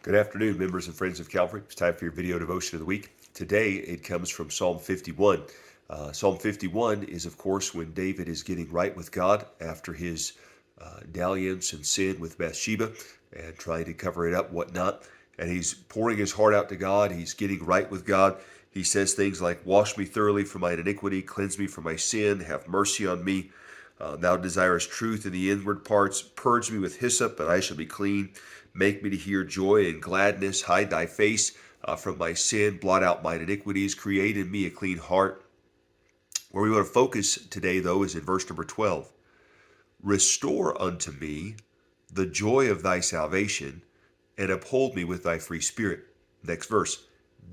Good afternoon, members and friends of Calvary. It's time for your video devotion of the week. Today, it comes from Psalm 51. Psalm 51 is, of course, when David is getting right with God after his dalliance and sin with Bathsheba and trying to cover it up, whatnot. And he's pouring his heart out to God. He's getting right with God. He says things like, "Wash me thoroughly from mine iniquity, cleanse me from my sin, have mercy on me. Thou desirest truth in the inward parts. Purge me with hyssop, and I shall be clean. Make me to hear joy and gladness. Hide thy face from my sin. Blot out mine iniquities. Create in me a clean heart." Where we want to focus today, though, is in verse number 12. "Restore unto me the joy of thy salvation, and uphold me with thy free spirit." Next verse.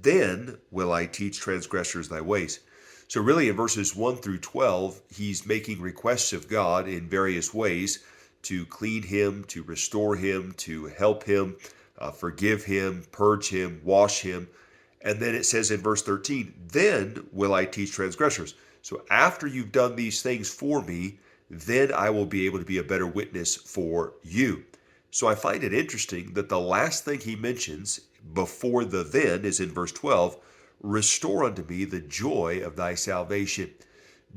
"Then will I teach transgressors thy ways." So really in verses 1 through 12, he's making requests of God in various ways to clean him, to restore him, to help him, forgive him, purge him, wash him. And then it says in verse 13, "Then will I teach transgressors." So after you've done these things for me, then I will be able to be a better witness for you. So I find it interesting that the last thing he mentions before the then is in verse 12, "Restore unto me the joy of thy salvation."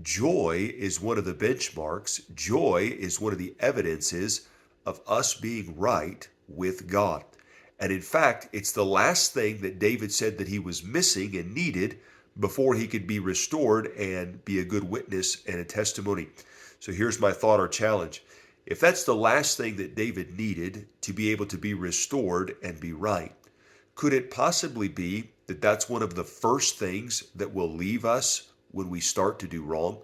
Joy is one of the benchmarks. Joy is one of the evidences of us being right with God. And in fact, it's the last thing that David said that he was missing and needed before he could be restored and be a good witness and a testimony. So here's my thought or challenge. If that's the last thing that David needed to be able to be restored and be right, could it possibly be that that's one of the first things that will leave us when we start to do wrong?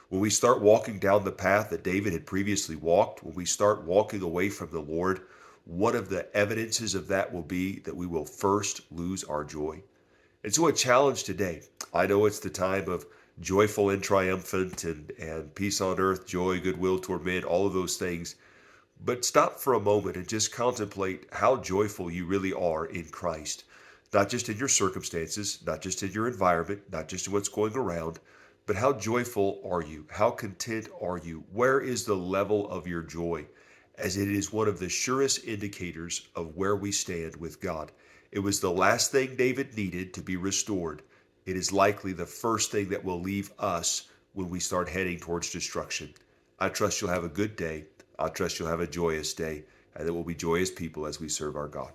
When we start walking down the path that David had previously walked, when we start walking away from the Lord, one of the evidences of that will be that we will first lose our joy. And so a challenge today. I know it's the time of joyful and triumphant and peace on earth, joy, goodwill toward men, all of those things. But stop for a moment and just contemplate how joyful you really are in Christ. Not just in your circumstances, not just in your environment, not just in what's going around, but how joyful are you? How content are you? Where is the level of your joy? As it is one of the surest indicators of where we stand with God. It was the last thing David needed to be restored. It is likely the first thing that will leave us when we start heading towards destruction. I trust you'll have a good day. I trust you'll have a joyous day, and that we'll be joyous people as we serve our God.